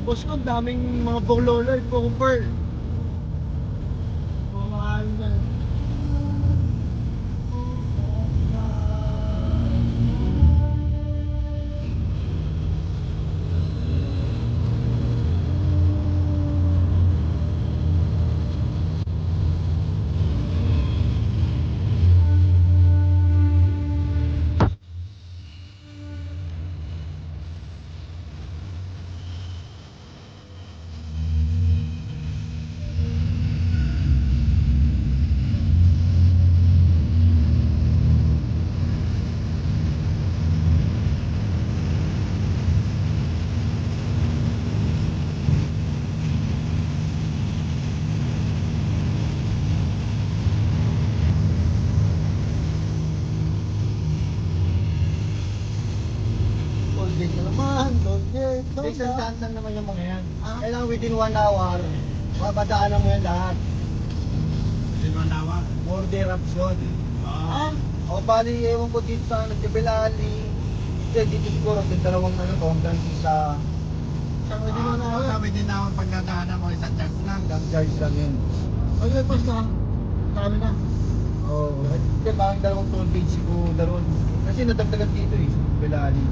Boss ko, daming mga boklolo, bokper. Mga ano yan. Tollgate na naman, tollgate. Isang daan lang naman yung mga yan. Kailangan within 1 hour, mabadaanan mo yan lahat. Within 1 hour? More erupts yun. O bali, ewan ko dito sa Nagkabelali. Dito siguro, yung dalawang ano to, hanggang sa... Saan within 1 hour? Within 1 hour pagdadaanan mo, isang charge lang. Hanggang charge lang yun. Okay, boss na. Dami na. Oo. Kasi parang dalawang toll gate siguro doon. Kasi nadagdagan dito eh, Belali.